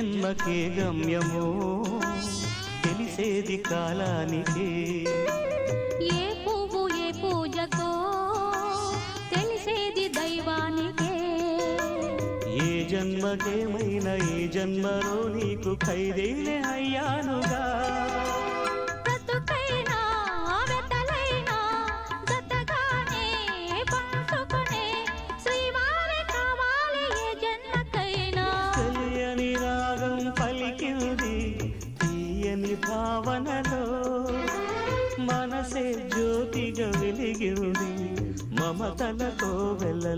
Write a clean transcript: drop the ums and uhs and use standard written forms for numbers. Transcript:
జన్మకే గమ్యమో తెలిసేది కాలానికే ఏ పువ్వు ఏ పూజకో తెలిసేది దైవానికే ఏ జన్మకేమైనా ఈ జన్మలో నీకు ఖైదీనే అయ్యానుగా పలికింది తీయని భావనలో మనసే జ్యోతిగా వెలిగింది మమతలతో వెళ్ళ